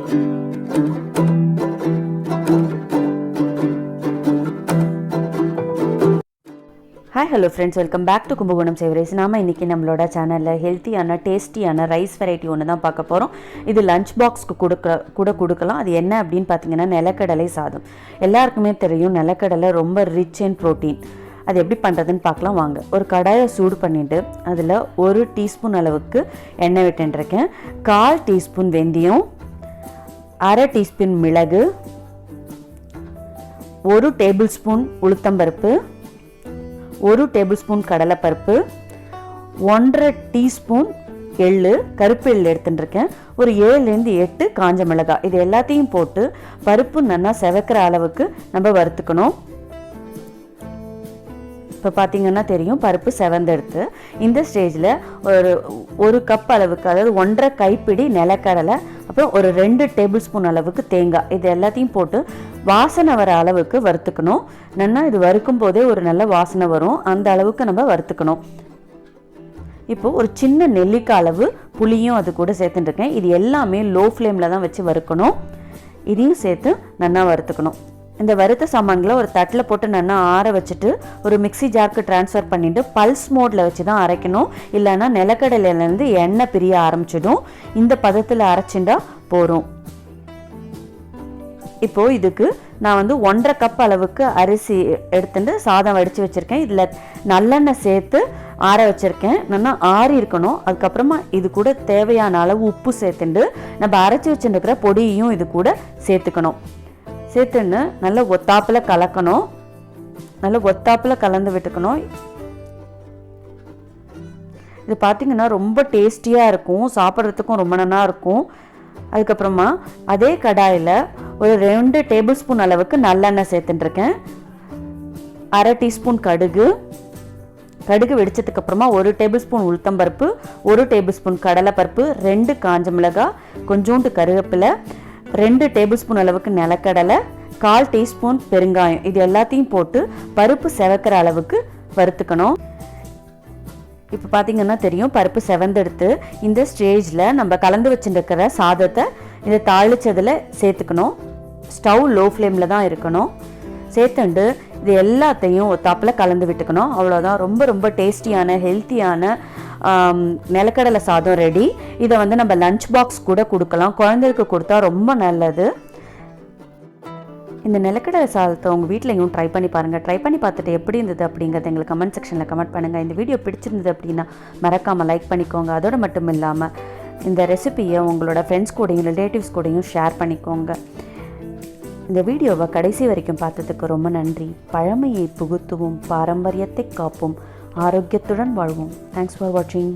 Hi hello friends, welcome back to Kumbakonam savouries. நாம் இன்றைக்கி நம்மளோட சேனலில் ஹெல்த்தியான டேஸ்டியான ரைஸ் வெரைட்டி ஒன்று தான் பார்க்க போகிறோம். இது லஞ்ச் பாக்ஸ்க்கு கொடுக்கலாம். அது என்ன அப்படின்னு பார்த்தீங்கன்னா நிலக்கடலை சாதம். எல்லாருக்குமே தெரியும் நிலக்கடலை ரொம்ப ரிச் அண்ட் ப்ரோட்டீன். அது எப்படி பண்ணுறதுன்னு பார்க்கலாம் வாங்க. ஒரு கடாயை சூடு பண்ணிவிட்டு அதில் 1 டீஸ்பூன் அளவுக்கு எண்ணெய் விட்டுருக்கேன். 1/4 டீஸ்பூன் வெந்தயம், 1/2 டீஸ்பூன் மிளகு, 1 டேபிள் ஸ்பூன் உளுத்தம்பருப்பு, 1 டேபிள் ஸ்பூன் கடலைப்பருப்பு, 1/2 டீஸ்பூன் எள்ளு, கருப்பு எள்ளு எடுத்துட்டுருக்கேன். ஒரு 7லேருந்து 8 காஞ்ச மிளகாய். இது எல்லாத்தையும் போட்டு பருப்பு நல்லா செவக்கிற அளவுக்கு நம்ம வறுத்துக்கணும். இப்போ பார்த்தீங்கன்னா தெரியும் பருப்பு செவந்தெடுத்து. இந்த ஸ்டேஜில் ஒரு கப் அளவுக்கு, அதாவது 1/2 கைப்பிடி நிலக்கடலை, அப்புறம் ஒரு 2 டேபிள் ஸ்பூன் அளவுக்கு தேங்காய், இது எல்லாத்தையும் போட்டு வாசனை வர அளவுக்கு வறுத்துக்கணும். நல்லா இது வறுக்கும் போதே ஒரு நல்ல வாசனை வரும், அந்த அளவுக்கு நம்ம வறுத்துக்கணும். இப்போது ஒரு சின்ன நெல்லிக்காய் அளவு புளியும் அது கூட சேர்த்துட்டுருக்கேன். இது எல்லாமே லோ ஃப்ளேமில் தான் வச்சு வறுக்கணும். இதையும் சேர்த்து நல்லா வறுத்துக்கணும். இந்த வறுத்த சாமான்களை ஒரு தட்டில் போட்டு நல்லா ஆற வச்சுட்டு ஒரு மிக்சி ஜாருக்கு ட்ரான்ஸ்ஃபர் பண்ணிவிட்டு பல்ஸ் மோடில் வச்சு தான் அரைக்கணும். இல்லைன்னா நிலக்கடலையிலேருந்து எண்ணெய் பிரிய ஆரம்பிச்சிடும். இந்த பதத்தில் அரைச்சிண்டா போகிறோம். இப்போது இதுக்கு நான் 1/2 கப் அளவுக்கு அரிசி எடுத்துட்டு சாதம் வடித்து வச்சுருக்கேன். இதில் நல்லெண்ணெய் சேர்த்து ஆற வச்சுருக்கேன். நல்லா ஆறி இருக்கணும். அதுக்கப்புறமா இது கூட தேவையான அளவு உப்பு சேர்த்துட்டு நம்ம அரைச்சி வச்சுருக்கிற பொடியையும் இது கூட சேர்த்துக்கணும். சேர்த்துன்னு நல்லா ஒத்தாப்பில் கலக்கணும். நல்லா ஒத்தாப்பில் கலந்து விட்டுக்கணும். இது பார்த்திங்கன்னா ரொம்ப டேஸ்டியாக இருக்கும், சாப்பிட்றதுக்கும் ரொம்ப நல்லா இருக்கும். அதுக்கப்புறமா அதே கடாயில் ஒரு 2 டேபிள் ஸ்பூன் அளவுக்கு நல்லெண்ணெய் சேர்த்துட்டுருக்கேன். 1/2 டீஸ்பூன் கடுகு வெடிச்சதுக்கப்புறமா 1 டேபிள் ஸ்பூன் உளுத்தம்பருப்பு, 1 டேபிள் ஸ்பூன் கடலைப்பருப்பு, 2 காஞ்ச மிளகாய், கொஞ்சோண்டு கருவேப்பிலை, 2 டேபிள் ஸ்பூன் அளவுக்கு நிலக்கடலை, 1/4 டீஸ்பூன் பெருங்காயம், இது எல்லாத்தையும் போட்டு பருப்பு செவக்கிற அளவுக்கு வறுத்துக்கணும். இப்போ பார்த்தீங்கன்னா தெரியும் பருப்பு செவந்தெடுத்து. இந்த ஸ்டேஜில் நம்ம கலந்து வச்சுருக்கிற சாதத்தை இதை தாளிச்சதில் சேர்த்துக்கணும். ஸ்டவ் லோ ஃப்ளேமில் தான் இருக்கணும். சேர்த்துண்டு இது எல்லாத்தையும் ஒத்தாப்பில் கலந்து விட்டுக்கணும். அவ்வளோதான். ரொம்ப ரொம்ப டேஸ்டியான ஹெல்த்தியான நிலக்கடலை சாதம் ரெடி. இதை நம்ம லஞ்ச் பாக்ஸ் கூட கொடுக்கலாம். குழந்தைகளுக்கு கொடுத்தா ரொம்ப நல்லது. இந்த நிலக்கடலை சாதத்தை உங்கள் வீட்டிலையும் ட்ரை பண்ணி பாருங்கள். ட்ரை பண்ணி பார்த்துட்டு எப்படி இருந்தது அப்படிங்கிறத எங்களுக்கு கமெண்ட் செக்ஷனில் கமெண்ட் பண்ணுங்கள். இந்த வீடியோ பிடிச்சிருந்தது அப்படின்னா மறக்காமல் லைக் பண்ணிக்கோங்க. அதோடு மட்டும் இல்லாமல் இந்த ரெசிபியை உங்களோட ஃப்ரெண்ட்ஸ் கூடயும் ரிலேட்டிவ்ஸ் கூடயும் ஷேர் பண்ணிக்கோங்க. இந்த வீடியோவை கடைசி வரைக்கும் பார்த்ததுக்கு ரொம்ப நன்றி. பழமையை புகுத்துவோம், பாரம்பரியத்தை காப்போம், ஆரோக்கியத்துடன் வாழ்வோம். தேங்க்ஸ் ஃபார் வாட்சிங்.